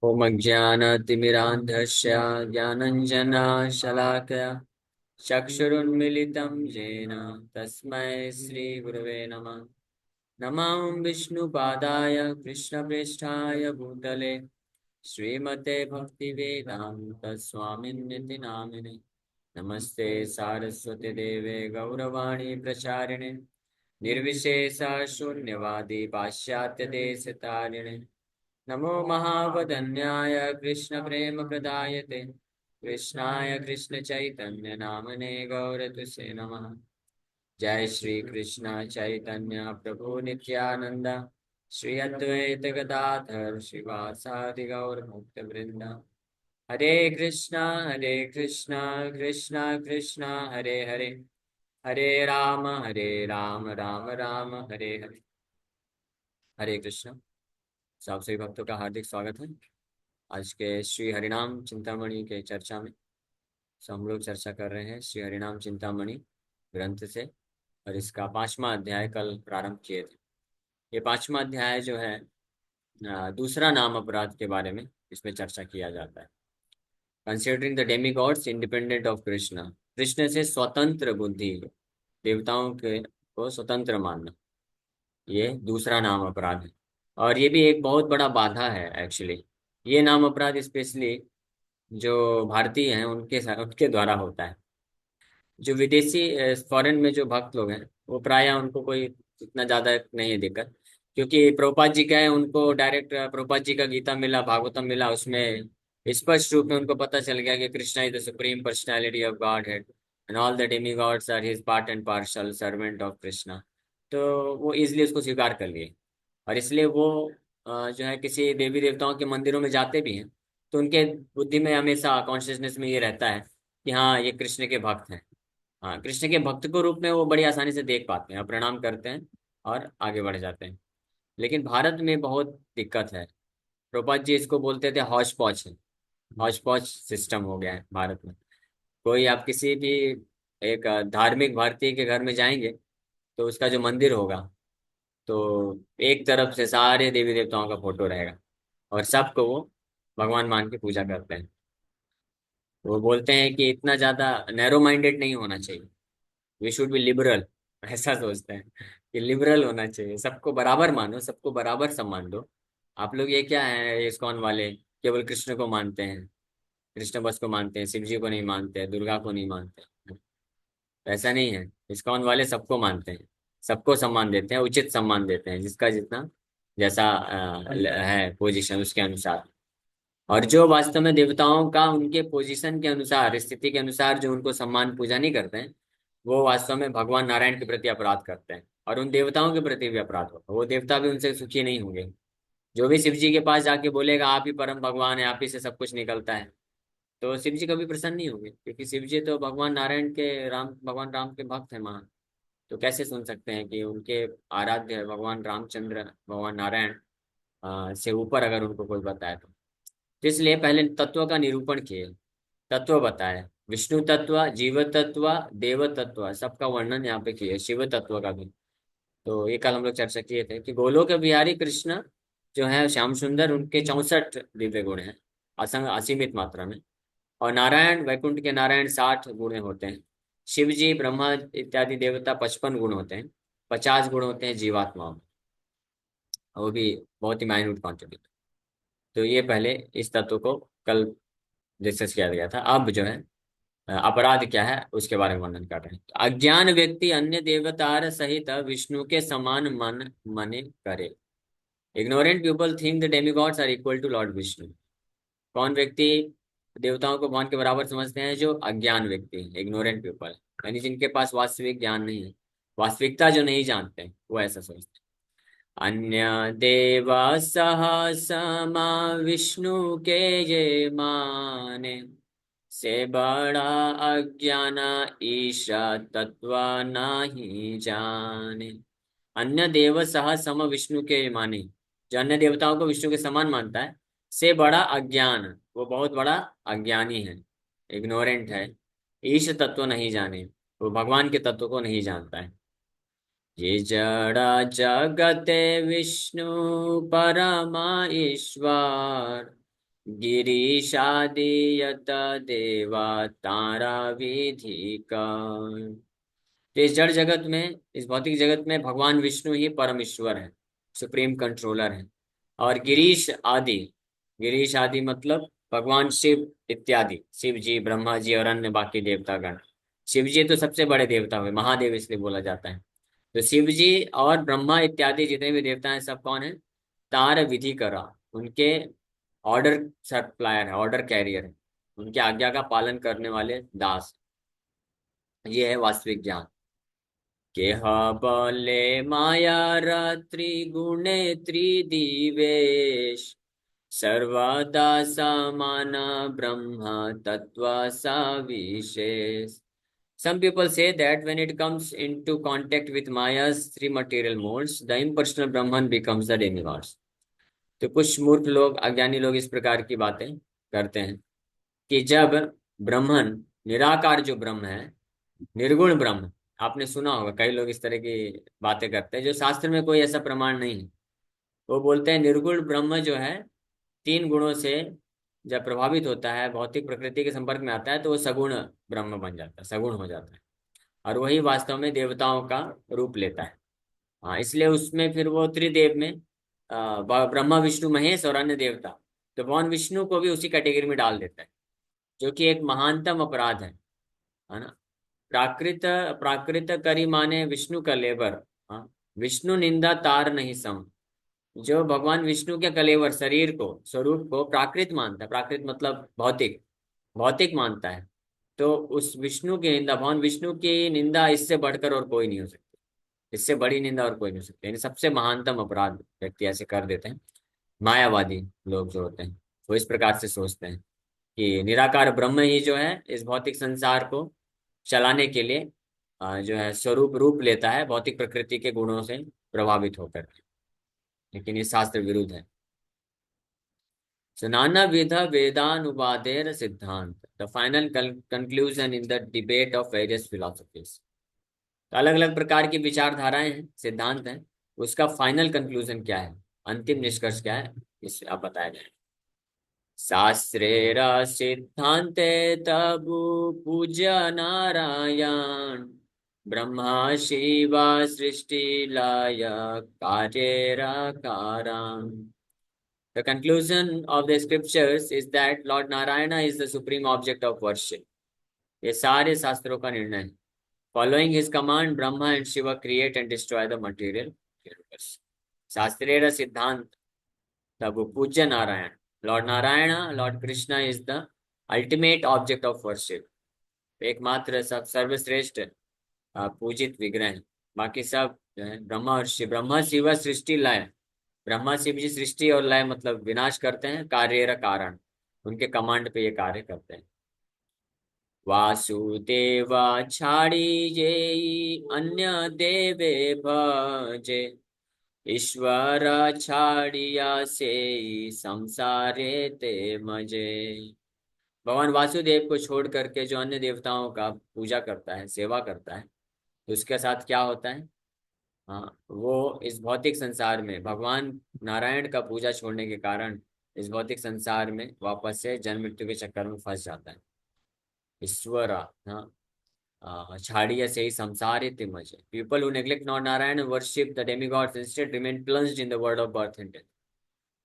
ॐ अज्ञानतिमिरान्धस्य ज्ञानञ्जनशलाकया चक्षुरुन्मिलितं येन तस्मै श्रीगुरवे नमः। नमः विष्णुपादाय कृष्णप्रेष्ठाय भूतले श्रीमते भक्तिवेदान्तस्वामिन्निति नामिने। नमस्ते सारस्वती देवे गौरवाणी प्रचारिणे निर्विशेषा शून्यवादी पाश्चात्यदेशतारिणे। नमो महावदन्याय कृष्ण प्रेम प्रदायते कृष्णाय कृष्ण चैतन्य नामने गौरतुसे नमः। जय श्री कृष्ण चैतन्य प्रभु नित्यानंद श्री अद्वैत गदाधर श्रीवासादि गौर भक्त वृंद। हरे कृष्णा कृष्णा कृष्णा हरे हरे हरे राम राम राम हरे हरे। हरे कृष्ण। सब सभी भक्तों का हार्दिक स्वागत है आज के श्री हरिनाम चिंतामणि के चर्चा में। हम लोग चर्चा कर रहे हैं श्री हरिनाम चिंतामणि ग्रंथ से, और इसका 5वां अध्याय कल प्रारंभ किए थे। ये 5वां अध्याय जो है दूसरा नाम अपराध के बारे में इसमें चर्चा किया जाता है। Considering the Demi God's independent of Krishna, Krishna से स्वतंत्र बुद्धि, देवताओं के को स्वतंत्र मानना, ये दूसरा नाम अपराध है। और ये भी एक बहुत बड़ा बाधा है एक्चुअली। ये नाम अपराध स्पेशली जो भारतीय हैं उनके द्वारा होता है। जो विदेशी फॉरेन में जो भक्त लोग हैं वो प्रायः उनको कोई इतना ज्यादा नहीं है दिक्कत, क्योंकि प्रभुपाद जी का है, उनको डायरेक्ट प्रभुपाद जी का गीता मिला, भागवतम मिला, उसमें स्पष्ट रूप में उनको पता चल गया कि Krishna is the supreme personality of godhead and all the demigods are his part and parcel servant of Krishna. तो वो इजिली उसको स्वीकार कर लिए, और इसलिए वो जो है किसी देवी देवताओं के मंदिरों में जाते भी हैं तो उनके बुद्धि में हमेशा कॉन्शियसनेस में ये रहता है कि हाँ ये कृष्ण के भक्त हैं। हाँ, कृष्ण के भक्त को रूप में वो बड़ी आसानी से देख पाते हैं और प्रणाम करते हैं और आगे बढ़ जाते हैं। लेकिन भारत में बहुत दिक्कत है। प्रभुपाद जी इसको बोलते थे हौच पौच है। हौच पौच सिस्टम हो गया है भारत में। कोई आप किसी भी एक धार्मिक भारतीय के घर में जाएंगे तो उसका जो मंदिर होगा तो एक तरफ से सारे देवी देवताओं का फोटो रहेगा और सबको वो भगवान मान के पूजा करते हैं। वो बोलते हैं कि इतना ज्यादा नैरो माइंडेड नहीं होना चाहिए, वी शुड बी लिबरल। ऐसा सोचते हैं कि लिबरल होना चाहिए, सबको बराबर मानो, सबको बराबर सम्मान दो। आप लोग ये क्या है, इस्कॉन वाले केवल कृष्ण को मानते हैं, कृष्ण बस को मानते हैं, शिव जी को नहीं मानते हैं, दुर्गा को नहीं मानते हैं। ऐसा नहीं है, इस्कॉन वाले सबको मानते हैं, सबको सम्मान देते हैं, उचित सम्मान देते हैं, जिसका जितना जैसा है पोजीशन उसके अनुसार। और जो वास्तव में देवताओं का उनके पोजीशन के अनुसार, स्थिति के अनुसार जो उनको सम्मान पूजा नहीं करते हैं, वो वास्तव में भगवान नारायण के प्रति अपराध करते हैं, और उन देवताओं के प्रति भी अपराध होगा। वो देवता भी उनसे सुखी नहीं होंगे। जो भी शिव जी के पास जाके बोलेगा आप ही परम भगवान है, आप ही से सब कुछ निकलता है, तो शिव जी कभी प्रसन्न नहीं होंगे, क्योंकि शिव जी तो भगवान नारायण के भगवान राम के भक्त हैं महान। तो कैसे सुन सकते हैं कि उनके आराध्य भगवान रामचंद्र, भगवान नारायण से ऊपर अगर उनको कोई बताए तो इसलिए पहले तत्व का निरूपण किए, तत्व बताए, विष्णु तत्व, जीव तत्व, देव तत्व, सबका वर्णन यहाँ पे किए, शिव तत्व का भी। तो ये कल हम लोग चर्चा किए थे कि गोलोक बिहारी कृष्ण जो है श्याम सुंदर, उनके 64 दिव्य गुण हैं, असंग असीमित मात्रा में। और नारायण, वैकुंठ के नारायण 60 गुण होते हैं। शिव जी, ब्रह्मा इत्यादि देवता 55 गुण होते हैं। 50 गुण होते हैं जीवात्माओं में, वो भी बहुत ही माइन्यूट क्वांटिटी। तो ये पहले इस तत्व को कल डिस्कस किया गया था। अब जो है अपराध क्या है उसके बारे में वर्णन कर रहे हैं। अज्ञान व्यक्ति अन्य देवतार सहित विष्णु के समान मन मने करे। Ignorant people think the demigods are equal to lord Vishnu. कौन व्यक्ति देवताओं को भगवान के बराबर समझते हैं? जो अज्ञान व्यक्ति है, इग्नोरेंट पीपल, यानी जिनके पास वास्तविक ज्ञान नहीं है, वास्तविकता जो नहीं जानते हैं, वो ऐसा सोचते हैं। अन्य देवा सह समा विष्णु के ये माने, से बड़ा अज्ञाना ईशा तत्व नहीं जाने। अन्य देव सह सम विष्णु के माने, जो अन्य देवताओं को विष्णु के समान मानता है, से बड़ा अज्ञान, वो बहुत बड़ा अज्ञानी है, इग्नोरेंट है। ईश तत्व नहीं जाने, वो भगवान के तत्व को नहीं जानता है। ये जड़ा जगते विष्णु परमा ईश्वर, गिरीशादियत देवा तारा विधि का। तो इस जड़ जगत में, इस भौतिक जगत में भगवान विष्णु ही परम ईश्वर है, सुप्रीम कंट्रोलर है। और गिरीश आदि मतलब भगवान शिव इत्यादि, शिव जी, ब्रह्मा जी और अन्य बाकी देवतागण। शिव जी तो सबसे बड़े देवता हुए, महादेव इसलिए बोला जाता है। तो शिव जी और ब्रह्मा इत्यादि जितने भी देवता हैं सब कौन है? तार विधि करा, उनके ऑर्डर सप्लायर है, ऑर्डर कैरियर है, उनके आज्ञा का पालन करने वाले दास। ये है वास्तविक ज्ञान। केह बले माया त्रिगुणे त्रिदिवेश, सर्वदा समान ब्रह्म तत्व सविशेष। Some people say that when it comes into contact with Maya's three material modes, the impersonal Brahman becomes the demigod. तो कुछ मूर्ख लोग, अज्ञानी लोग इस प्रकार की बातें करते हैं कि जब ब्रह्मन, निराकार जो ब्रह्म है, निर्गुण ब्रह्म, आपने सुना होगा कई लोग इस तरह की बातें करते हैं जो शास्त्र में कोई ऐसा प्रमाण नहीं है। वो बोलते हैं निर्गुण ब्रह्म जो है तीन गुणों से जब प्रभावित होता है, भौतिक प्रकृति के संपर्क में आता है, तो वो सगुण ब्रह्म बन जाता है, सगुण हो जाता है। और वही वास्तव में देवताओं का रूप लेता है। हाँ, इसलिए उसमें फिर वो त्रिदेव में ब्रह्मा विष्णु महेश और अन्य देवता, तो भगवान विष्णु को भी उसी कैटेगरी में डाल देता है, जो कि एक महानतम अपराध है ना। प्राकृत प्राकृत करी माने विष्णु का लेबर। हाँ, विष्णु निंदा तार नहीं सम। जो भगवान विष्णु के कलेवर शरीर को, स्वरूप को प्राकृत मानता है, प्राकृत मतलब भौतिक, भौतिक मानता है, तो उस विष्णु की निंदा, भगवान विष्णु की निंदा इससे बढ़कर और कोई नहीं हो सकती, इससे बड़ी निंदा और कोई नहीं हो सकती। यानी सबसे महानतम अपराध व्यक्ति ऐसे कर देते हैं। मायावादी लोग जो होते हैं वो इस प्रकार से सोचते हैं कि निराकार ब्रह्म ही जो है इस भौतिक संसार को चलाने के लिए जो है स्वरूप रूप लेता है भौतिक प्रकृति के गुणों से प्रभावित होकर। लेकिन ये शास्त्र विरुद्ध है। So, नानाविध वेदानुवादेर सिद्धांत, the final conclusion in the debate of various philosophies. तो अलग अलग प्रकार की विचारधाराएं हैं, सिद्धांत हैं, उसका फाइनल कंक्लूजन क्या है, अंतिम निष्कर्ष क्या है, इस आप बताया जाए। शास्त्रेर सिद्धांते तबु पूज्य नारायण, ब्रह्मा शिव सृष्टि लय कार्येर कारण। The conclusion of the scriptures is that Lord Narayana is the supreme object of worship. ये सारे शास्त्रों का निर्णय है। Following his command, Brahma and Shiva create and destroy the material universe. शास्त्रेय सिद्धांत तब पूज्य Narayan, Lord Narayana, Lord Krishna is the ultimate object of worship. एकमात्र सब सर्वश्रेष्ठ पूजित विग्रह है। बाकी सब जो है ब्रह्मा और शिव, ब्रह्मा शिव सृष्टि लय, ब्रह्मा शिव जी सृष्टि और लय मतलब विनाश करते हैं, कार्य कारण, उनके कमांड पे ये कार्य करते हैं। वासुदेव छाड़ी ये अन्य देवे भजे, ईश्वर छाड़िया से संसारे ते मजे। भगवान वासुदेव को छोड़ करके जो अन्य देवताओं का पूजा करता है, सेवा करता है, तो उसके साथ क्या होता है? हाँ, वो इस भौतिक संसार में भगवान नारायण का पूजा छोड़ने के कारण इस भौतिक संसार में वापस से जन्म मृत्यु के चक्कर में फंस जाता है। ईश्वरा, हाँ, छाड़िया से ही संसार इति मजे। People who neglect not Narayan worship the demigods instead remain plunged in the world of birth and death.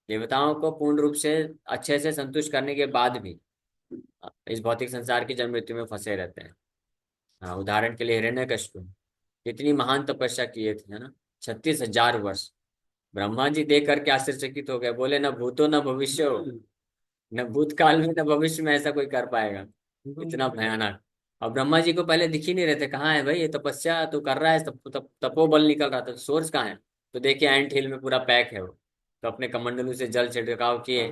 देवताओं को पूर्ण रूप से अच्छे से संतुष्ट करने के बाद भी इस भौतिक संसार की जन्म मृत्यु में फंसे रहते हैं। हाँ, उदाहरण के लिए हिरण्यकशिपु कितनी महान तपस्या किए थे, है ना, 36,000 वर्ष। ब्रह्मा जी देख करके आश्चर्यचकित हो गए, बोले न भूतो न भविष्य, न भूतकाल में न भविष्य में ऐसा कोई कर पाएगा, इतना भयानक। और ब्रह्मा जी को पहले दिख ही नहीं रहे थे, कहाँ है भाई ये तपस्या तो कर रहा है, तपोबल निकल रहा था, सोर्स कहाँ है? तो देखिए एंट हिल में पूरा पैक है वो। तो अपने कमंडलू से जल छिड़काव किए,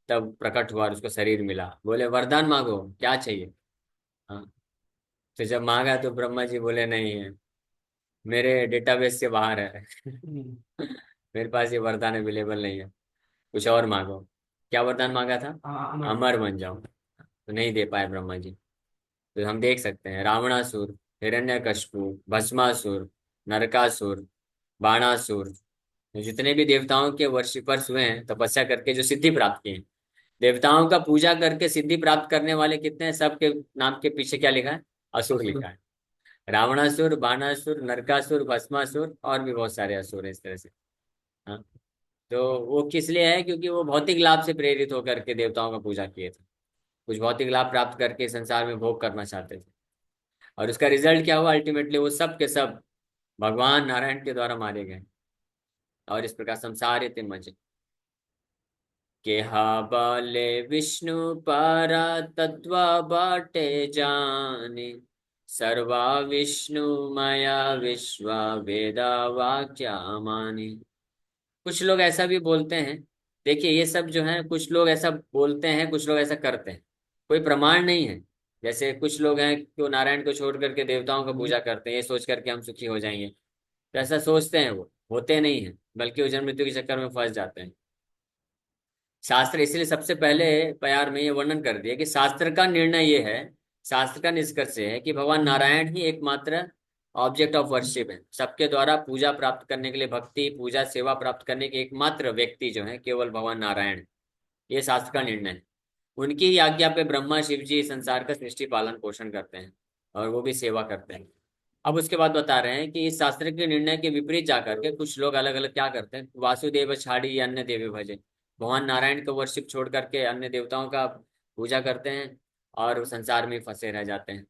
तब प्रकट हुआ और उसको शरीर मिला। बोले वरदान मांगो, क्या चाहिए? हाँ, तो जब मांगा तो ब्रह्मा जी बोले नहीं है, मेरे डेटाबेस से बाहर है। मेरे पास ये वरदान अवेलेबल नहीं है, कुछ और मांगो। क्या वरदान मांगा था? अमर बन जाओ। तो नहीं दे पाए ब्रह्मा जी। तो हम देख सकते हैं रावणासुर, हिरण्यकशिपु, भस्मासुर, नरकासुर, बाणासुर, जितने भी देवताओं के वर्शिपर्स हुए हैं, तपस्या करके जो सिद्धि प्राप्त की है, देवताओं का पूजा करके सिद्धि प्राप्त करने वाले कितने हैं? सबके नाम के पीछे क्या लिखा है? असुर लिखा है। रावणासुर, बाणासुर, नरकासुर, भस्मासुर और भी बहुत सारे असुर हैं इस तरह से। हाँ। तो वो किस लिए है? क्योंकि वो भौतिक लाभ से प्रेरित होकर के देवताओं का पूजा किए थे। कुछ भौतिक लाभ प्राप्त करके संसार में भोग करना चाहते थे। और उसका रिजल्ट क्या हुआ? अल्टीमेटली वो सब के सब भगवान नारायण के द्वारा मारे गए। और इस प्रकार संसार इतने मजे के हा बाले विष्णु पारा तत्व बाटे जाने, सर्वा विष्णु माया विश्वा वेदा वाक्या माने। कुछ लोग ऐसा भी बोलते हैं। देखिए ये सब जो है, कुछ लोग ऐसा बोलते हैं, कुछ लोग ऐसा करते हैं। कोई प्रमाण नहीं है। जैसे कुछ लोग हैं कि वो नारायण को छोड़ करके देवताओं का पूजा करते हैं, ये सोच करके हम सुखी हो जाएंगे। तो ऐसा सोचते हैं, वो होते नहीं है, बल्कि वो जन्म मृत्यु के चक्कर में फंस जाते हैं। शास्त्र इसलिए सबसे पहले प्यार में ये वर्णन कर दिया कि शास्त्र का निर्णय ये है, शास्त्र का निष्कर्ष ये है कि भगवान नारायण ही एकमात्र ऑब्जेक्ट ऑफ वर्शिप है। सबके द्वारा पूजा प्राप्त करने के लिए, भक्ति पूजा सेवा प्राप्त करने के एकमात्र व्यक्ति जो है केवल भगवान नारायण। ये शास्त्र का निर्णय है। उनकी ही आज्ञा पे ब्रह्मा शिव जी संसार का सृष्टि पालन पोषण करते हैं और वो भी सेवा करते हैं। अब उसके बाद बता रहे हैं कि इस शास्त्र के निर्णय के विपरीत जाकर के कुछ लोग अलग अलग क्या करते हैं? वासुदेव छाड़ी अन्य देवी भजे। भगवान नारायण को वर्शिप छोड़ करके अन्य देवताओं का पूजा करते हैं और संसार में फंसे रह जाते हैं।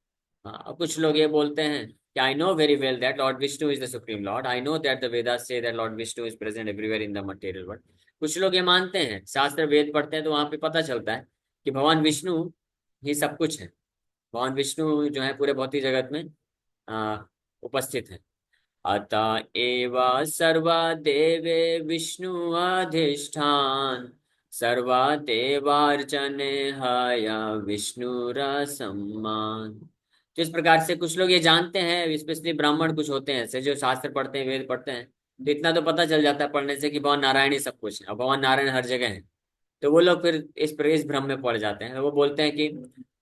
हाँ, अब कुछ लोग ये बोलते हैं कि I know very well that Lord Vishnu is the supreme Lord, I know that the Vedas say that Lord Vishnu is present everywhere in the material world. कुछ लोग ये मानते हैं, शास्त्र वेद पढ़ते हैं तो वहां पे पता चलता है कि भगवान विष्णु ही सब कुछ है। भगवान विष्णु जो है पूरे भौतिक जगत में आ, उपस्थित है। अतः एव सर्वा देवे विष्णु अधिष्ठान, सर्वा देवार्चने हया विष्णुरा सम्मान। तो इस प्रकार से कुछ लोग ये जानते हैं, स्पेशली ब्राह्मण कुछ होते हैं ऐसे जो शास्त्र पढ़ते हैं, वेद पढ़ते हैं। तो इतना तो पता चल जाता है पढ़ने से कि भगवान नारायण ही सब कुछ है और भगवान नारायण हर जगह है। तो वो लोग फिर इस भ्रम में पड़ जाते हैं। वो बोलते हैं कि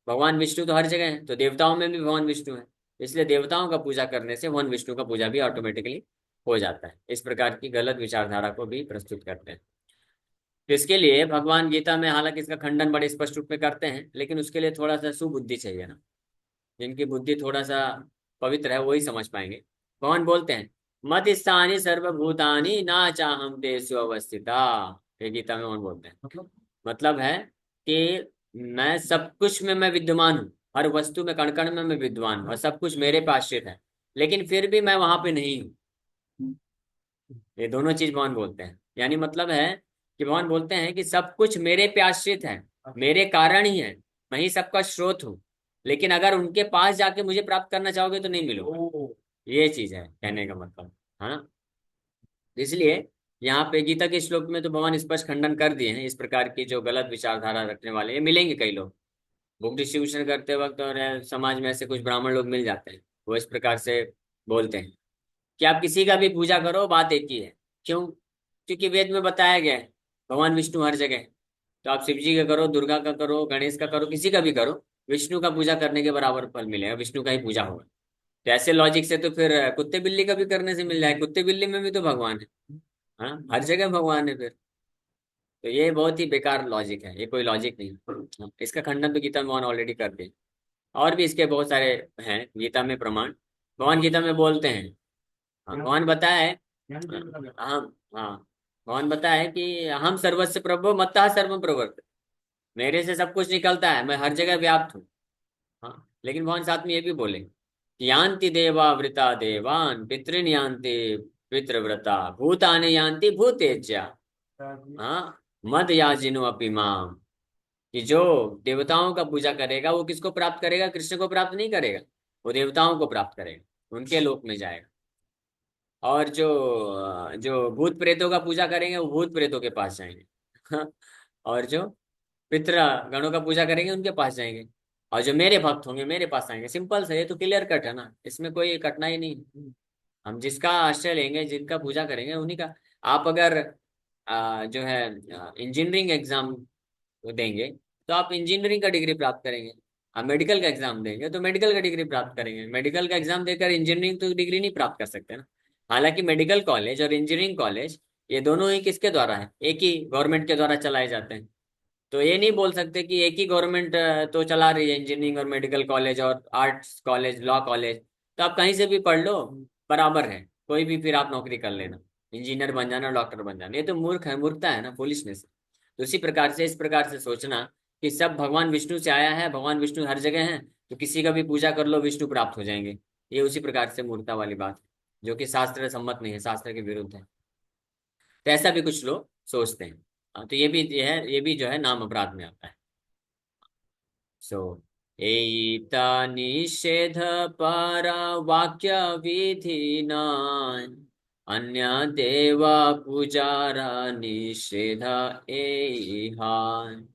भगवान विष्णु तो हर जगह है, तो देवताओं में भी भगवान विष्णु है, इसलिए देवताओं का पूजा करने से भगवान विष्णु का पूजा भी ऑटोमेटिकली हो जाता है। इस प्रकार की गलत विचारधारा को भी प्रस्तुत करते हैं। तो इसके लिए भगवान गीता में हालांकि इसका खंडन बड़े स्पष्ट रूप में करते हैं, लेकिन उसके लिए थोड़ा सा सुबुद्धि चाहिए ना। जिनकी बुद्धि थोड़ा सा पवित्र है वही समझ पाएंगे। भगवान बोलते हैं मत स्थानी सर्वभूतानि ना चाहम तेषु अवस्थिता। ये गीता में भगवान बोलते हैं। मतलब है कि मैं सब कुछ में मैं विद्यमान हूँ, हर वस्तु में कण कण में मैं विद्वान हूँ और सब कुछ मेरे पे आश्रित है, लेकिन फिर भी मैं वहां पे नहीं हूँ। ये दोनों चीज भगवान बोलते हैं। यानी मतलब है कि भगवान बोलते हैं कि सब कुछ मेरे पे आश्रित है, मेरे कारण ही है, मैं ही सबका स्रोत हूँ। लेकिन अगर उनके पास जाके मुझे प्राप्त करना चाहोगे तो नहीं मिलोगे। ये चीज है कहने का मतलब, है ना। इसलिए यहाँ पे गीता के श्लोक में तो भगवान स्पष्ट खंडन कर दिए हैं। इस प्रकार की जो गलत विचारधारा रखने वाले ये मिलेंगे कई लोग बुक डिस्ट्रीब्यूशन करते वक्त, और समाज में ऐसे कुछ ब्राह्मण लोग मिल जाते हैं। वो इस प्रकार से बोलते हैं कि आप किसी का भी पूजा करो, बात एक ही है। क्यों? क्योंकि वेद में बताया गया है भगवान विष्णु हर जगह है। तो आप शिव जी का करो, दुर्गा का करो, गणेश का करो, किसी का भी करो, विष्णु का पूजा करने के बराबर फल मिलेगा, विष्णु का ही पूजा होगा। तो ऐसे लॉजिक से तो फिर कुत्ते बिल्ली का भी करने से मिल जाए, कुत्ते बिल्ली में भी तो भगवान है। हाँ, हर जगह भगवान है फिर। तो ये बहुत ही बेकार लॉजिक है, ये कोई लॉजिक नहीं। हाँ, इसका खंडन तो गीता में भगवान ऑलरेडी कर दिया। और भी इसके बहुत सारे हैं गीता में प्रमाण। भगवान गीता में बोलते हैं, हाँ, भगवान बताया है, हम, हाँ, भगवान बताया है कि हम सर्वस्व प्रभु मत्तः सर्वम प्रवर्त। मेरे से सब कुछ निकलता है, मैं हर जगह व्याप्त हूँ। हाँ, लेकिन भगवान साथ में ये भी बोले कि यान्ति देवा वृता देवान पितृन यान्ति पितृव्रता भूतानि यान्ति भूतेज्या। हाँ, मद याजिनो अपि माम। कि जो देवताओं का पूजा करेगा वो किसको प्राप्त करेगा? कृष्ण को प्राप्त नहीं करेगा, वो देवताओं को प्राप्त करेगा, उनके लोक में जाएगा। और जो भूत प्रेतों का पूजा करेंगे वो भूत प्रेतों के पास जाएंगे। और जो पितृ गणों का पूजा करेंगे उनके पास जाएंगे। और जो मेरे भक्त होंगे मेरे पास आएंगे। सिंपल से, ये तो क्लियर कट है ना, इसमें कोई कठिनाई नहीं। हम जिसका आश्रय लेंगे, जिनका पूजा करेंगे उन्हीं का। आप अगर जो है इंजीनियरिंग एग्जाम देंगे तो आप इंजीनियरिंग का डिग्री प्राप्त करेंगे। आप मेडिकल का एग्जाम देंगे तो मेडिकल का डिग्री प्राप्त करेंगे। मेडिकल का एग्जाम देकर इंजीनियरिंग तो डिग्री नहीं प्राप्त कर सकते ना। हालांकि मेडिकल कॉलेज और इंजीनियरिंग कॉलेज ये दोनों ही किसके द्वारा है? एक ही गवर्नमेंट के द्वारा चलाए जाते हैं। तो ये नहीं बोल सकते कि एक ही गवर्नमेंट तो चला रही है, इंजीनियरिंग और मेडिकल कॉलेज और आर्ट्स कॉलेज, लॉ कॉलेज, तो आप कहीं से भी पढ़ लो, बराबर है, कोई भी फिर आप नौकरी कर लेना, इंजीनियर बन जाना, डॉक्टर बन जाना। ये तो मूर्ख है, मूर्खता है ना, फुलिशनेस। तो इसी प्रकार से, इस प्रकार से सोचना कि सब भगवान विष्णु से आया है, भगवान विष्णु हर जगह है, तो किसी का भी पूजा कर लो विष्णु प्राप्त हो जाएंगे, ये उसी प्रकार से मूर्खता वाली बात है, जो कि शास्त्र सम्मत नहीं है, शास्त्र के विरुद्ध है। तो ऐसा भी कुछ लोग सोचते हैं। हाँ, तो ये भी जो है नाम अपराध में आता है। सो एता निषेध para वाक्य विधिना अन्य देवा पुजारा निषेध एहान।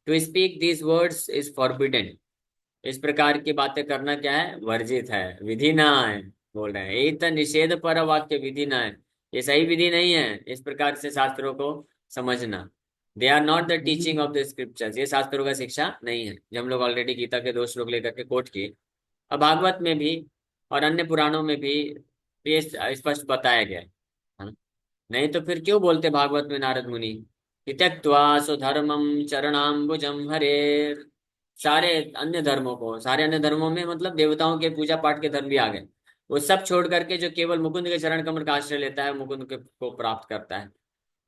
To speak these words is forbidden. इस प्रकार की बातें करना क्या है, वर्जित है, विधि ना है, बोल रहे हैं। एक तो निषेध पर वाक्य विधि ना है, ये सही विधि नहीं है इस प्रकार से शास्त्रों को समझना। They are not the teaching of the scriptures, ये शास्त्रों का शिक्षा नहीं है, जो हम लोग ऑलरेडी गीता के 2 श्लोक लेकर के कोट किए। अब भागवत में भी और अन्य पुराणों में भी ये स्पष्ट बताया गया है ना? नहीं तो फिर क्यों बोलते भागवत में नारद मुनि कि त्यक्त्वा स्वधर्मम चरणाम्बुजम हरे। सारे अन्य धर्मों को, सारे अन्य धर्मों में मतलब देवताओं के पूजा पाठ के धर्म भी आ गए, वो सब छोड़ करके जो केवल मुकुंद के चरण कमल का आश्रय लेता है, मुकुंद के को प्राप्त करता है।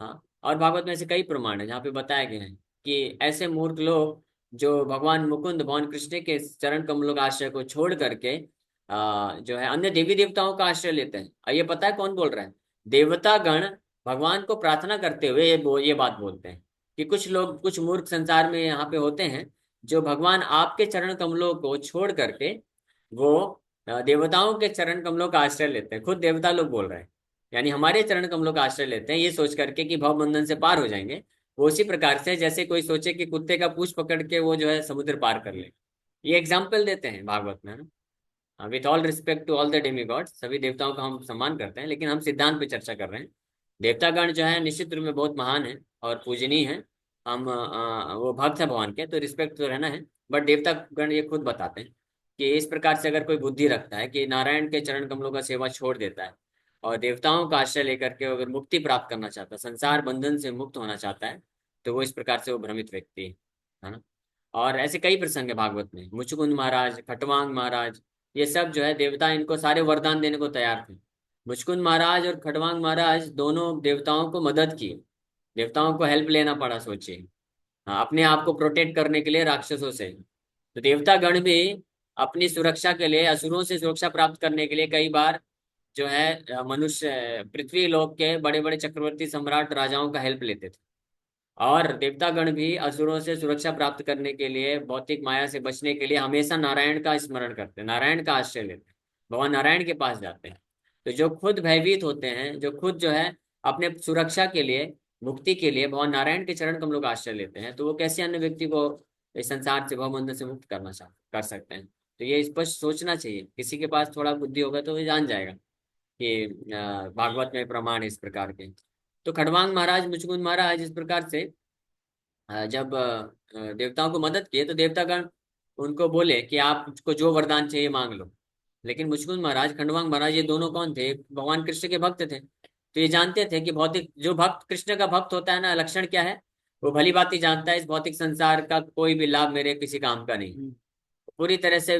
हाँ, और भागवत में ऐसे कई प्रमाण है जहाँ पे बताया गया है कि ऐसे मूर्ख लोग जो भगवान मुकुंद, भगवान कृष्ण के चरण कमलों का आश्रय को छोड़ करके जो है अन्य देवी देवताओं का आश्रय लेते हैं। और ये पता है कौन बोल रहा है, देवता गण भगवान को प्रार्थना करते हुए ये बात बोलते हैं कि कुछ लोग, कुछ मूर्ख संसार में यहाँ पे होते हैं जो भगवान आपके चरण कमलों को छोड़ करके वो देवताओं के चरण कमलों का आश्रय लेते हैं। खुद देवता लोग बोल रहे हैं, यानी हमारे चरण कमलों का आश्रय लेते हैं ये सोच करके कि भव बंधन से पार हो जाएंगे। वो उसी प्रकार से जैसे कोई सोचे कि कुत्ते का पूंछ पकड़ के वो जो है समुद्र पार कर ले, ये एग्जाम्पल देते हैं भागवत में, है ना। With all respect to all the demigods, सभी देवताओं का हम सम्मान करते हैं, लेकिन हम सिद्धांत पे चर्चा कर रहे हैं। देवतागण जो है निश्चित रूप में बहुत महान है और पूजनीय है। हम वो भक्त है भगवान के, तो रिस्पेक्ट तो रहना है। बट देवतागण ये खुद बताते हैं कि इस प्रकार से अगर कोई बुद्धि रखता है कि नारायण के चरण कमलों का सेवा छोड़ देता है और देवताओं का आश्रय लेकर के अगर मुक्ति प्राप्त करना चाहता है, संसार बंधन से मुक्त होना चाहता है, तो वो इस प्रकार से वो भ्रमित व्यक्ति है ना। और ऐसे कई प्रसंग है भागवत में, मुचुकुंद महाराज, खटवांग महाराज, ये सब जो है देवता इनको सारे वरदान देने को तैयार थे। मुचकुंद महाराज और खटवांग महाराज दोनों देवताओं को मदद की, देवताओं को हेल्प लेना पड़ा, सोचिए। हाँ, अपने आप को प्रोटेक्ट करने के लिए राक्षसों से। तो देवता गण भी अपनी सुरक्षा के लिए, असुरों से सुरक्षा प्राप्त करने के लिए कई बार जो है मनुष्य, पृथ्वी लोक के बड़े बड़े चक्रवर्ती सम्राट राजाओं का हेल्प लेते थे। और देवतागण भी असुरों से सुरक्षा प्राप्त करने के लिए, भौतिक माया से बचने के लिए हमेशा नारायण का स्मरण करते हैं, नारायण का आश्रय लेते हैं, भगवान नारायण के पास जाते हैं। तो जो खुद भयभीत होते हैं, जो खुद जो है अपने सुरक्षा के लिए, मुक्ति के लिए भगवान नारायण के चरण कमलों का आश्रय लेते हैं, तो वो कैसे अन्य व्यक्ति को इस संसार से, भवबंधन से मुक्त कर सकते हैं। तो ये स्पष्ट सोचना चाहिए, किसी के पास थोड़ा बुद्धि होगा तो वो जान जाएगा कि भागवत में प्रमाण है इस प्रकार के। तो खड़वांग महाराज, मुचकुंद महाराज इस प्रकार से जब देवताओं को मदद किए, तो देवतागण उनको बोले कि आपको जो वरदान चाहिए मांग लो। लेकिन मुचकुंद महाराज, खंडवांग महाराज, ये दोनों कौन थे, भगवान कृष्ण के भक्त थे। तो ये जानते थे कि भौतिक, जो भक्त कृष्ण का भक्त होता है ना, लक्षण क्या है, वो भली बात ही जानता है इस भौतिक संसार का कोई भी लाभ मेरे किसी काम का नहीं, पूरी तरह से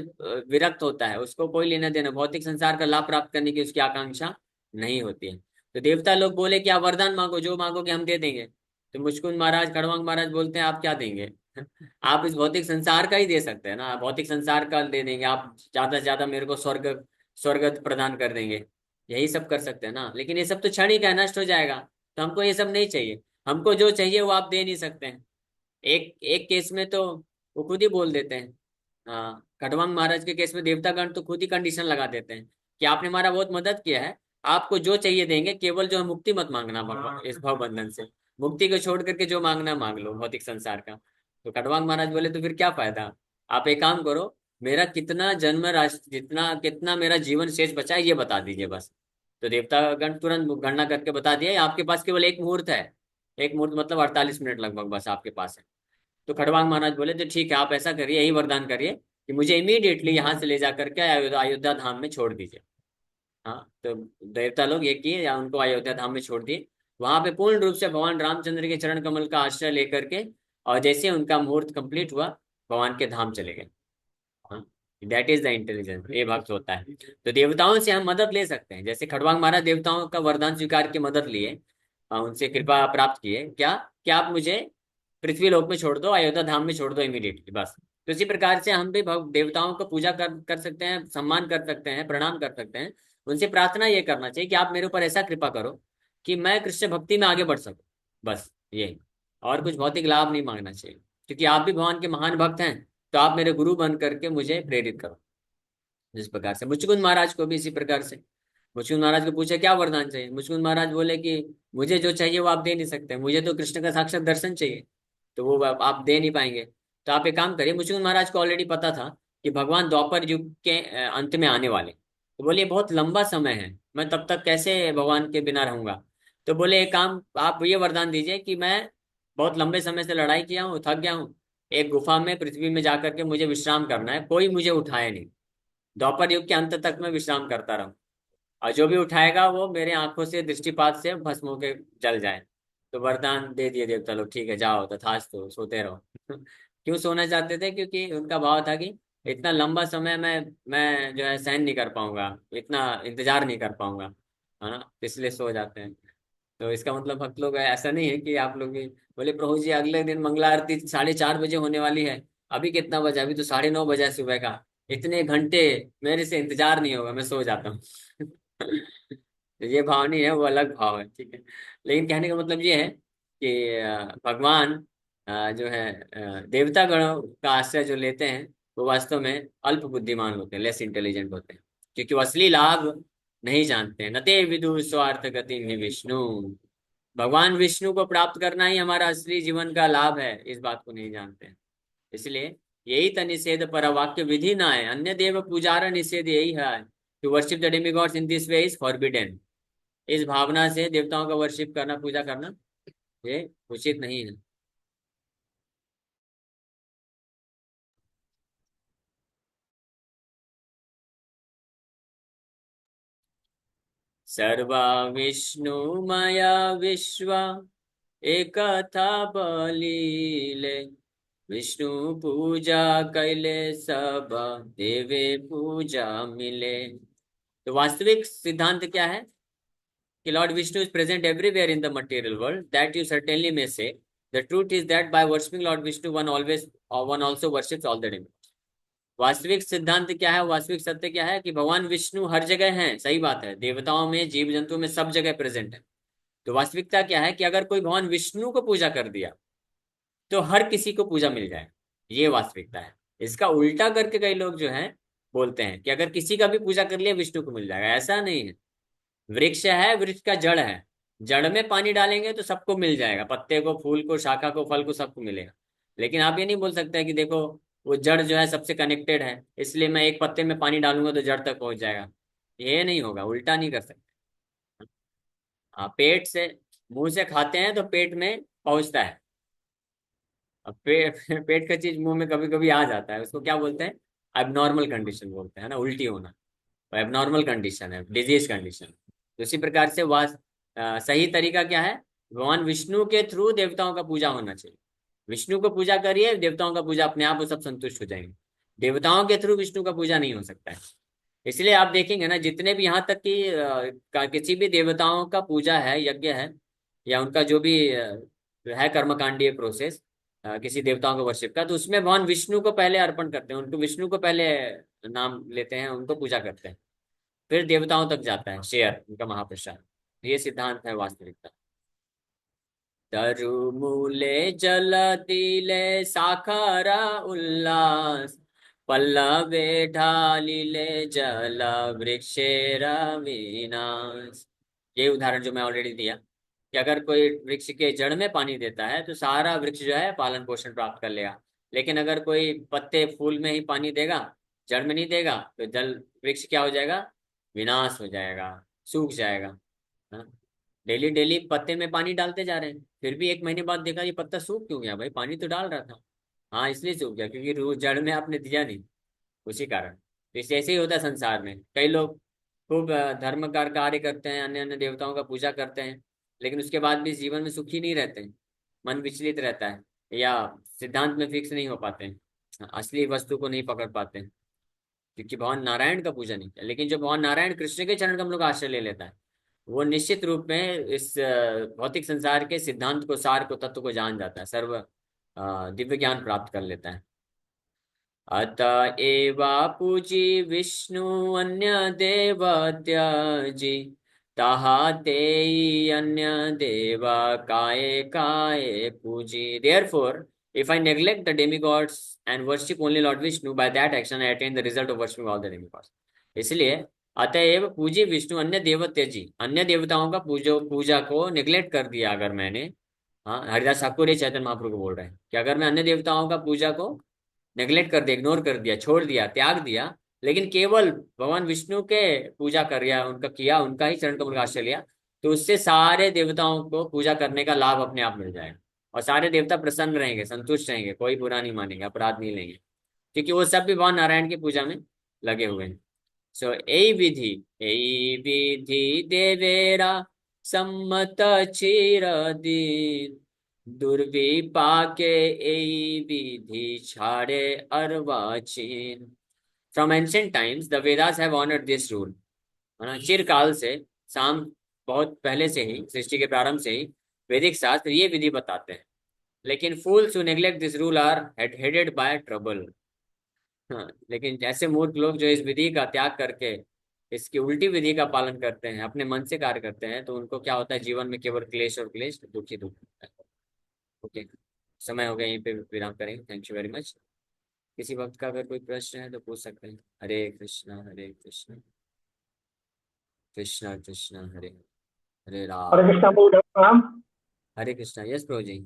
विरक्त होता है, उसको कोई लेना देना, भौतिक संसार का लाभ प्राप्त करने की उसकी आकांक्षा नहीं होती है। तो देवता लोग बोले कि आप वरदान मांगो, जो मांगोगे हम दे देंगे। तो मुचकुंद महाराज, खड़वांग महाराज बोलते हैं आप क्या देंगे आप इस भौतिक संसार का ही दे सकते हैं ना, भौतिक संसार का दे देंगे, आप ज्यादा से ज्यादा मेरे को स्वर्ग, स्वर्ग प्रदान कर देंगे, यही सब कर सकते हैं ना। लेकिन ये सब तो क्षणिक है, नष्ट हो जाएगा, तो हमको ये सब नहीं चाहिए, हमको जो चाहिए वो आप दे नहीं सकते हैं। एक एक केस में तो वो खुद ही बोल देते हैं। हाँ, खटवांग महाराज के केस में देवतागण तो खुद ही कंडीशन लगा देते हैं कि आपने हमारा बहुत मदद किया है, आपको जो चाहिए देंगे, केवल जो है मुक्ति मत मांगना भगवान इस भव बंधन से, मुक्ति को छोड़ करके जो मांगना मांग लो भौतिक संसार का। तो खटवांग महाराज बोले तो फिर क्या फायदा, आप एक काम करो, मेरा कितना जन्म राशि, जितना कितना मेरा जीवन शेष बचा है ये बता दीजिए बस। तो देवतागण तुरंत गणना करके बता दिया, आपके पास केवल एक मुहूर्त है, एक मुहूर्त मतलब 48 मिनट लगभग बस आपके पास है। तो खड़वांग महाराज बोले तो ठीक है, आप ऐसा करिए, यही वरदान करिए कि मुझे इमीडिएटली यहाँ से ले जा करके अयोध्या धाम में छोड़ दीजिए। हाँ, तो देवता लोग ये किए, या उनको अयोध्या धाम में छोड़ दिए। वहां पे पूर्ण रूप से भगवान रामचंद्र के चरण कमल का आश्रय लेकर के और जैसे उनका मुहूर्त कंप्लीट हुआ, भगवान के धाम चले गए। दैट इज द इंटेलिजेंस, ये भक्त होता है। तो देवताओं से हम मदद ले सकते हैं, जैसे खड़वांग महाराज देवताओं का वरदान स्वीकार के मदद लिए, उनसे कृपा प्राप्त किए क्या, कि आप मुझे पृथ्वी लोक में छोड़ दो, अयोध्या धाम में छोड़ दो इमीडिएटली, बस। तो इसी प्रकार से हम भी देवताओं को पूजा कर सकते हैं, सम्मान कर सकते हैं, प्रणाम कर सकते हैं। उनसे प्रार्थना ये करना चाहिए कि आप मेरे ऊपर ऐसा कृपा करो कि मैं कृष्ण भक्ति में आगे बढ़ सकूं, बस ये। और कुछ भौतिक लाभ नहीं मांगना चाहिए, क्योंकि आप भी भगवान के महान भक्त हैं। तो आप मेरे गुरु बन करके मुझे प्रेरित करो। जिस प्रकार से मुचकुंद महाराज को भी इसी प्रकार से, मुचकुंद महाराज को पूछा क्या वरदान चाहिए, मुचकुंद महाराज बोले कि मुझे जो चाहिए वो आप दे नहीं सकते, मुझे तो कृष्ण का साक्षात दर्शन चाहिए, तो वो आप दे नहीं पाएंगे। तो आप एक काम करिए, मुचकुंद महाराज को ऑलरेडी पता था कि भगवान द्वापर युग के अंत में आने वाले, तो बोले बहुत लंबा समय है, मैं तब तक कैसे भगवान के बिना रहूंगा। तो बोले एक काम, आप ये वरदान दीजिए कि मैं बहुत लंबे समय से लड़ाई किया हूँ, थक गया हूँ, एक गुफा में पृथ्वी में जाकर के मुझे विश्राम करना है, कोई मुझे उठाए नहीं, द्वापर युग के अंत तक मैं विश्राम करता रहूं, और जो भी उठाएगा वो मेरे आंखों से दृष्टिपात से भस्म होके जल जाए। तो वरदान दे दिए देवता लोग, ठीक है जाओ तथास्तु, सोते रहो। क्यों सोना चाहते थे, क्योंकि उनका भाव था कि इतना लंबा समय मैं जो है सहन नहीं कर पाऊंगा, इतना इंतजार नहीं कर पाऊंगा, है ना, इसलिए सो जाते हैं। तो इसका मतलब भक्त लोग ऐसा नहीं है कि आप लोग भी बोले प्रभु जी अगले दिन मंगला आरती 4:30 बजे होने वाली है, अभी कितना बजा, अभी तो 9:30 बजा है सुबह का, इतने घंटे मेरे से इंतजार नहीं होगा, मैं सो जाता हूँ। तो ये भाव नहीं है, वो अलग भाव है, ठीक है। लेकिन कहने का मतलब ये है कि भगवान जो है देवता गणों का आश्रय जो लेते हैं, वो वास्तव में अल्प बुद्धिमान होते हैं, लेस इंटेलिजेंट होते हैं, क्योंकि वो असली लाभ नहीं जानते हैं। नते विदु स्वार्थ गति विष्णु, भगवान विष्णु को प्राप्त करना ही हमारा असली जीवन का लाभ है, इस बात को नहीं जानते हैं। इसलिए यही तो निषेध पर वाक्य विधि ना है, अन्य देव पूजारा निषेध यही है, to worship the demigods in this way is forbidden. इस भावना से देवताओं का वर्शिप करना, पूजा करना, ये उचित नहीं है। सर्वा विष्णुमया विश्वा एकथा बलीले, विष्णु पूजा कैले सब देवे पूजा मिले। तो वास्तविक सिद्धांत क्या है, कि Lord Vishnu is present everywhere in the material world. That you certainly may say. The truth is that by worshipping Lord Vishnu, one always or one also worships all the demons. वास्तविक सिद्धांत क्या है, वास्तविक सत्य क्या है, कि भगवान विष्णु हर जगह हैं, सही बात है, देवताओं में, जीव जंतुओं में, सब जगह प्रेजेंट है। तो वास्तविकता क्या है, कि अगर कोई भगवान विष्णु को पूजा कर दिया तो हर किसी को पूजा मिल जाए, ये वास्तविकता है। इसका उल्टा करके कई लोग जो है बोलते हैं कि अगर किसी का भी पूजा कर लिया विष्णु को मिल जाएगा, ऐसा नहीं है। वृक्ष है, वृक्ष का जड़ है, जड़ में पानी डालेंगे तो सबको मिल जाएगा, पत्ते को, फूल को, शाखा को, फल को, सबको मिलेगा। लेकिन आप ये नहीं बोल सकते कि देखो वो जड़ जो है सबसे कनेक्टेड है, इसलिए मैं एक पत्ते में पानी डालूंगा तो जड़ तक पहुंच जाएगा, ये नहीं होगा, उल्टा नहीं कर सकते। हाँ, पेट से, मुंह से खाते हैं तो पेट में पहुंचता है। अब पेट का चीज मुंह में कभी कभी आ जाता है, उसको क्या बोलते हैं, एबनॉर्मल कंडीशन बोलते हैं ना, उल्टी होना, एबनॉर्मल कंडीशन है, डिजीज कंडीशन। तो इसी प्रकार से वह सही तरीका क्या है, भगवान विष्णु के थ्रू देवताओं का पूजा होना चाहिए। विष्णु को पूजा करिए, देवताओं का पूजा अपने आप वो सब संतुष्ट हो जाएंगे। देवताओं के थ्रू विष्णु का पूजा नहीं हो सकता है। इसलिए आप देखेंगे ना, जितने भी यहाँ तक कि किसी भी देवताओं का पूजा है, यज्ञ है, या उनका जो भी है कर्मकांडीय प्रोसेस, किसी देवताओं को वर्शिप का, तो उसमें भगवान विष्णु को पहले अर्पण करते हैं, उनको विष्णु को पहले नाम लेते हैं, उनको पूजा करते हैं, फिर देवताओं तक जाता है शेयर उनका महाप्रसाद। ये सिद्धांत है वास्तविकता। तरु मूले जल दिले साखरा उल्लास, पल्लवे ढालिले जल वृक्षेर विनाश। ये उदाहरण जो मैं ऑलरेडी दिया, कि अगर कोई वृक्ष के जड़ में पानी देता है तो सारा वृक्ष जो है पालन पोषण प्राप्त कर लेगा। लेकिन अगर कोई पत्ते फूल में ही पानी देगा, जड़ में नहीं देगा, तो जल वृक्ष क्या हो जाएगा, विनाश हो जाएगा, सूख जाएगा। हाँ? डेली डेली पत्ते में पानी डालते जा रहे हैं, फिर भी 1 महीने बाद देखा ये पत्ता सूख क्यों गया, भाई पानी तो डाल रहा था। हाँ इसलिए सूख गया, क्योंकि रोज जड़ में आपने दिया नहीं, उसी कारण। तो इस ऐसे ही होता है संसार में, कई लोग खूब धर्म का कार्य करते हैं, अन्य अन्य देवताओं का पूजा करते हैं, लेकिन उसके बाद भी जीवन में सुखी नहीं रहते हैं, मन विचलित रहता है। या सिद्धांत में फिक्स नहीं हो पाते हैं, असली वस्तु को नहीं पकड़ पाते हैं, क्योंकि भगवान नारायण का पूजा नहीं किया। लेकिन जो भगवान नारायण कृष्ण के चरण कमलों का आश्रय ले लेता है, वो निश्चित रूप में इस भौतिक संसार के सिद्धांत को, सार को, तत्व को जान जाता है, सर्व दिव्य ज्ञान प्राप्त कर लेता है। अत एवा पूजी विष्णु अन्य देव त्याजी, ताहा ते अन्य देवा काये काये पूजी। Therefore, if I neglect the demigods and worship only Lord Vishnu, by that action I attain the result of worshipping all the demigods. इसलिए अतएव पूजी विष्णु अन्य देव त्यजी, अन्य देवताओं का पूजा को निग्लेक्ट कर दिया अगर मैंने। हाँ, हरिदास ठाकुर ये चैतन्य महाप्रभु को बोल रहे हैं कि अगर मैं अन्य देवताओं का पूजा को नेग्लेक्ट कर दिया, इग्नोर कर दिया, छोड़ दिया, त्याग दिया, लेकिन केवल भगवान विष्णु के पूजा कर रिया, उनका किया, उनका ही चरण कमल का आश्रय लिया, तो उससे सारे देवताओं को पूजा करने का लाभ अपने आप मिल जाएगा। और सारे देवता प्रसन्न रहेंगे, संतुष्ट रहेंगे, कोई बुरा नहीं मानेंगे, अपराध नहीं लेंगे, क्योंकि वो सब भी भगवान नारायण की पूजा में लगे हुए हैं। सो यही विधि देवेरा सम्मत चिर दीन, दुर्विपाके यही विधि छाड़े अर्वाचीन। From ancient times the Vedas have honoured this rule. चिरकाल से, साम बहुत पहले से ही, सृष्टि के प्रारंभ से ही वैदिक शास्त्र ये विधि बताते हैं। लेकिन fools who neglect this rule are headed by trouble। हाँ, लेकिन जैसे मूर्ख लोग जो इस विधि का त्याग करके इसकी उल्टी विधि का पालन करते हैं, अपने मन से कार्य करते हैं, तो उनको क्या होता है, जीवन में केवल क्लेश और क्लेश, दुख ही दुख होता है। ओके, समय हो गया, यहीं पे विराम करेंगे। Thank you very much. किसी वक्त का अगर कोई प्रश्न है तो पूछ सकते हैं। हरे कृष्णा हरे कृष्णा, कृष्णा कृष्णा हरे हरे हरे राम, कृष्णा प्रभु प्रणाम। हरे कृष्णा। यस प्रभु जी।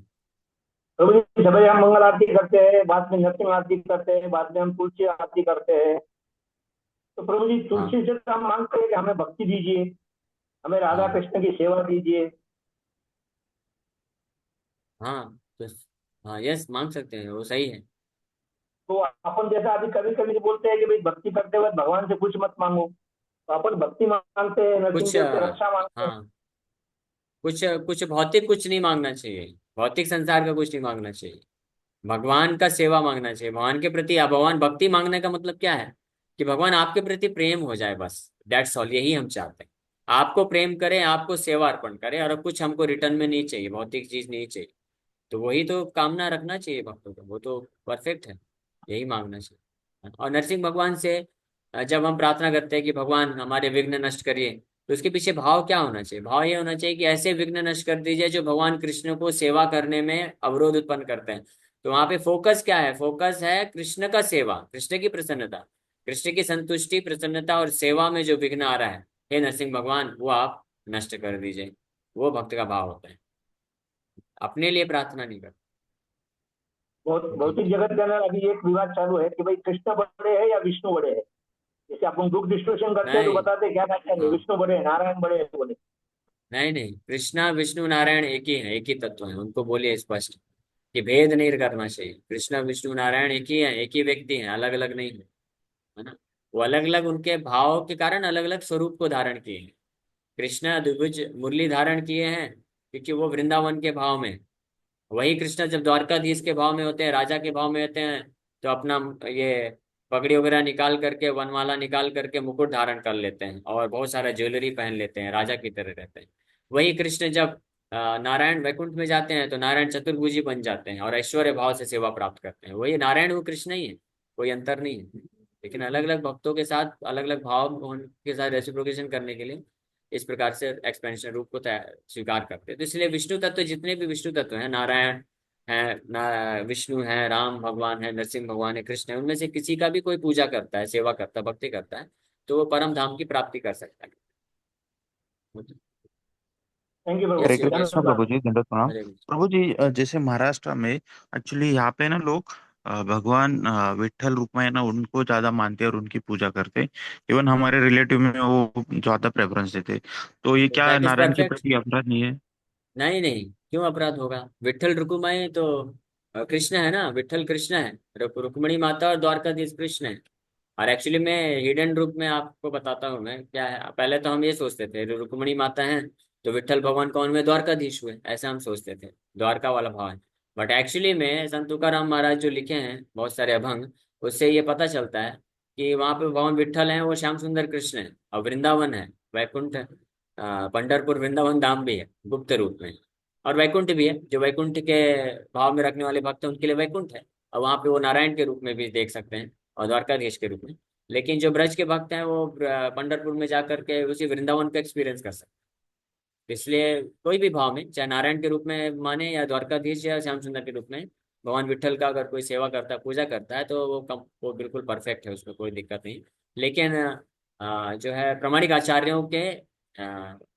प्रभु जी जब हम मंगल आरती करते हैं, बाद में नरसिंह आरती करते हैं, बाद में हम तुलसी आरती करते हैं। तो प्रभु जी हाँ तुलसी से तो हम मांगते हैं कि हमें भक्ति दीजिए, हमें राधा हाँ कृष्ण की सेवा दीजिए। हाँ, तो हाँ, यस, मांग सकते हैं, वो सही है। तो अपन जैसा अभी कभी कभी बोलते हैं कि भाई भक्ति करते वक्त भगवान से कुछ मत मांगो, तो अपन भक्ति मांगते हैं, नरसिंह कुछ देव से रक्षा मांगते हैं। हाँ, कुछ कुछ भौतिक कुछ नहीं मांगना चाहिए, भौतिक संसार का कुछ नहीं मांगना चाहिए, भगवान का सेवा मांगना चाहिए, भगवान के प्रति। आप भगवान भक्ति मांगने का मतलब क्या है, कि भगवान आपके प्रति प्रेम हो जाए, बस दैट्स ऑल, यही हम चाहते हैं। आपको प्रेम करें, आपको सेवा अर्पण करें, और अब कुछ हमको रिटर्न में नहीं चाहिए, भौतिक चीज नहीं चाहिए। तो वही तो कामना रखना चाहिए भक्तों को, वो तो परफेक्ट है, यही मांगना चाहिए। और नरसिंह भगवान से जब हम प्रार्थना करते हैं कि भगवान हमारे विघ्न नष्ट करिए, तो उसके पीछे भाव क्या होना चाहिए? भाव ये होना चाहिए कि ऐसे विघ्न नष्ट कर दीजिए जो भगवान कृष्ण को सेवा करने में अवरोध उत्पन्न करते हैं। तो वहां पे फोकस क्या है? फोकस है कृष्ण का सेवा, कृष्ण की प्रसन्नता, कृष्ण की संतुष्टि, प्रसन्नता और सेवा में जो विघ्न आ रहा है, हे नरसिंह भगवान, वो आप नष्ट कर दीजिए। वो भक्त का भाव होता है, अपने लिए प्रार्थना नहीं करते। बहुत ओके। भौतिक जगत के अंदर अभी एक विवाद चालू है कि भाई कृष्ण बड़े हैं या विष्णु बड़े हैं। जैसे अपन ग्रुप डिस्कशन करते हैं तो नहीं, बताते हैं क्या कहते हैं, हाँ, विष्णु बड़े हैं, नारायण बड़े हैं बोले। नहीं नहीं, कृष्णा विष्णु नारायण एक ही है, एक ही तत्व है, उनको बोलिए स्पष्ट कि भेद नहीं करना चाहिए। कृष्णा विष्णु नारायण एक ही है, एक ही व्यक्ति है, अलग अलग नहीं है, है ना। वो अलग अलग उनके भाव के कारण अलग अलग स्वरूप को धारण किए हैं। कृष्णा द्विभुज मुरली धारण किए हैं क्योंकि वो वृंदावन के भाव में। वही कृष्णा जब द्वारकाधीश के भाव में होते हैं, राजा के भाव में होते हैं, तो अपना ये पगड़ी वगैरह निकाल करके, वनमाला निकाल करके मुकुट धारण कर लेते हैं और बहुत सारा ज्वेलरी पहन लेते हैं, राजा की तरह रहते हैं। वही कृष्ण जब नारायण वैकुंठ में जाते हैं तो नारायण चतुर्भुजी बन जाते हैं और ऐश्वर्य भाव से सेवा प्राप्त करते हैं। वही नारायण, वो कृष्ण ही है, कोई अंतर नहीं है। लेकिन अलग अलग भक्तों के साथ अलग अलग भाव के साथ रेसिप्रोकेशन करने के लिए इस प्रकार से एक्सपेंशन रूप को स्वीकार करते हैं। तो इसलिए विष्णु तत्व, जितने भी विष्णु तत्व हैं, नारायण है, विष्णु है, राम भगवान है, नरसिंह भगवान है, कृष्ण है, उनमें से किसी का भी कोई पूजा करता है, सेवा करता है, भक्ति करता है, तो वो परम धाम की प्राप्ति कर सकता है। थैंक यू प्रभु, यस हरे योगेश कृष्ण जी। प्रभु जी, दंडवत प्रणाम। हरे कृष्ण। प्रभु जी, जैसे महाराष्ट्र में एक्चुअली यहाँ पे ना लोग भगवान विट्ठल रूप में है ना उनको ज्यादा मानते हैं और उनकी पूजा करते हैं। इवन हमारे रिलेटिव में वो ज्यादा प्रेफरेंस देते हैं। तो ये क्या दैट इज नारायण के परफेक्ट। प्रति अपराध नहीं है? नहीं नहीं, क्यों अपराध होगा? विट्ठल रुक्माई तो कृष्ण है ना, विट्ठल कृष्ण है, रुक्मणी माता और द्वारकाधीश कृष्ण है। और एक्चुअली में हिडन रूप में आपको बताता हूँ मैं क्या है। पहले तो हम ये सोचते थे रुक्मणी माता है तो विट्ठल भगवान कौन हुए? द्वारकाधीश हुए, ऐसा हम सोचते थे, द्वारका वाला भाव है। बट एक्चुअली में संत तुकाराम महाराज जो लिखे हैं बहुत सारे अभंग, उससे ये पता चलता है कि वहाँ पे भगवान विट्ठल हैं, वो श्याम सुंदर कृष्ण है, और वृंदावन है, वैकुंठ है, पंढरपुर वृंदावन धाम भी है गुप्त रूप में, और वैकुंठ भी है। जो वैकुंठ के भाव में रखने वाले भक्त हैं उनके लिए वैकुंठ है, और वहाँ पे वो नारायण के रूप में भी देख सकते हैं, और द्वारकाधीश के रूप में। लेकिन जो ब्रज के भक्त हैं वो पंढरपुर में जाकर के उसी वृंदावन का एक्सपीरियंस कर सकते हैं। इसलिए कोई भी भाव में, चाहे नारायण के रूप में माने या द्वारकाधीश या श्याम सुंदर के रूप में, भगवान विट्ठल का अगर कोई सेवा करता है, पूजा करता है, तो वो बिल्कुल परफेक्ट है, उसमें कोई दिक्कत नहीं। लेकिन जो है प्रामाणिक आचार्यों के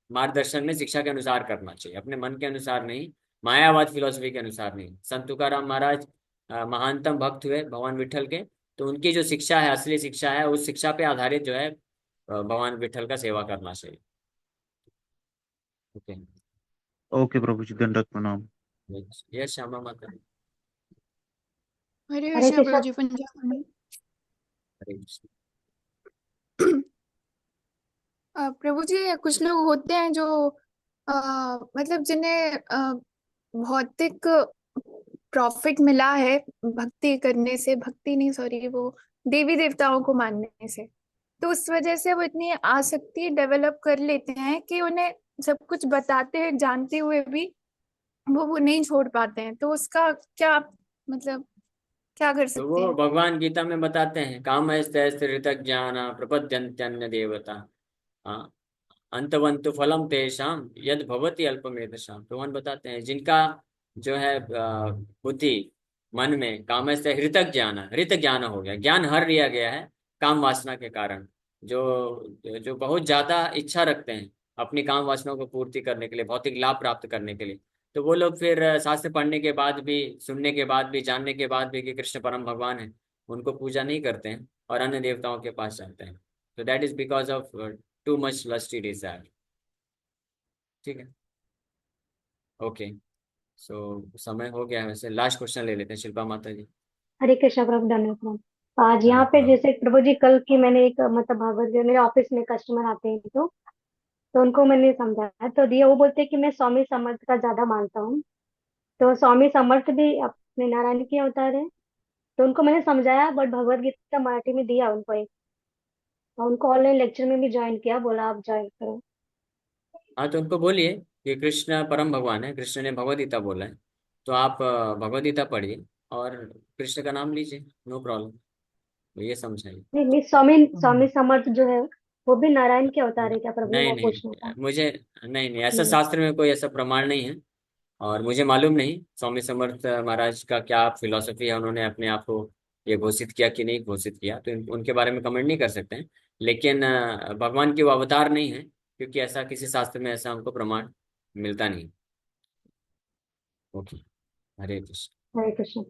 मार्गदर्शन में शिक्षा के अनुसार करना चाहिए, अपने मन के अनुसार नहीं, मायावाद फिलोसफी के अनुसार नहीं। संत तुकाराम महाराज महानतम भक्त हुए भगवान विट्ठल के, तो उनकी जो शिक्षा है, असली शिक्षा है, उस शिक्षा पे आधारित जो है भगवान विट्ठल का सेवा करना चाहिए। ओके। ओके प्रभु जी, दंडवत प्रणाम। यस श्यामा माता। हरे हरे कृष्णा प्रभु कृष्ण। जी, पंजाब में। हरे कृष्ण। प्रभु जी, कुछ लोग होते हैं जो मतलब जिन्हें भौतिक प्रॉफिट मिला है भक्ति करने से, भक्ति नहीं सॉरी, वो देवी देवताओं को मानने से, तो उस वजह से वो इतनी आसक्ति डेवलप कर लेते हैं कि उन्हें सब कुछ बताते हैं जानते हुए भी वो नहीं छोड़ पाते हैं। तो उसका क्या मतलब, क्या कर तो सकते वो हैं? भगवान गीता में बताते हैं, काम ऋत ज्ञान प्रपद्यन्त्यन्य देवता, हाँ, अंतवंतु फलम तेषाम यद भवति अल्पमेधसाम। भगवान बताते हैं जिनका जो है बुद्धि, मन में कामस्य हृत ज्ञान हो गया, ज्ञान हर लिया गया है काम वासना के कारण, जो जो बहुत ज्यादा इच्छा रखते हैं अपनी काम वासनाओं को पूर्ति करने के लिए, भौतिक लाभ प्राप्त करने के लिए, तो वो लोग फिर शास्त्र पढ़ने के बाद भी, सुनने के बाद भी, जानने के बाद भी कि कृष्ण परम भगवान है, उनको पूजा नहीं करते हैं और अन्य देवताओं के पास जाते हैं। तो that is because of too much lusty desire. ठीक है। ओके। सो समय हो गया है, वैसे लास्ट क्वेश्चन ले लेते हैं शिल्पा माता जी। हरे कृष्ण प्रभु, धन्यवाद प्रभु। आज यहाँ पे हाँ। जैसे प्रभु जी, कल की मैंने एक मतलब भागवत गीता, मेरे ऑफिस में कस्टमर आते हैं तो उनको मैंने समझाया तो दिया, वो बोलते हैं कि मैं स्वामी समर्थ का ज्यादा मानता हूँ। तो स्वामी समर्थ भी अपने नारायण के अवतार है। तो उनको मैंने समझाया, बट भगवत गीता मराठी में दिया उनको एक, और उनको ऑनलाइन लेक्चर में भी ज्वाइन किया, बोला आप ज्वाइन करो। हाँ, तो उनको बोलिए कि कृष्ण परम भगवान है, कृष्ण ने भगवद गीता बोला है, तो आप भगवद गीता पढ़िए और कृष्ण का नाम लीजिए, नो प्रॉब्लम। तो ये समझाइए। नहीं नहीं, स्वामी स्वामी समर्थ जो है वो भी नारायण के अवतार है क्या प्रभु, नहीं वो पूछना था। नहीं, मुझे नहीं नहीं, ऐसा नहीं। शास्त्र में कोई ऐसा प्रमाण नहीं है, और मुझे मालूम नहीं स्वामी समर्थ महाराज का क्या फिलॉसफी है, उन्होंने अपने आप को ये घोषित किया कि नहीं घोषित किया, तो उनके बारे में कमेंट नहीं कर सकते हैं। लेकिन भगवान के वो अवतार नहीं है, क्योंकि ऐसा किसी शास्त्र में ऐसा हमको प्रमाण मिलता नहीं। ओके। हरे कृष्ण। हरे कृष्ण।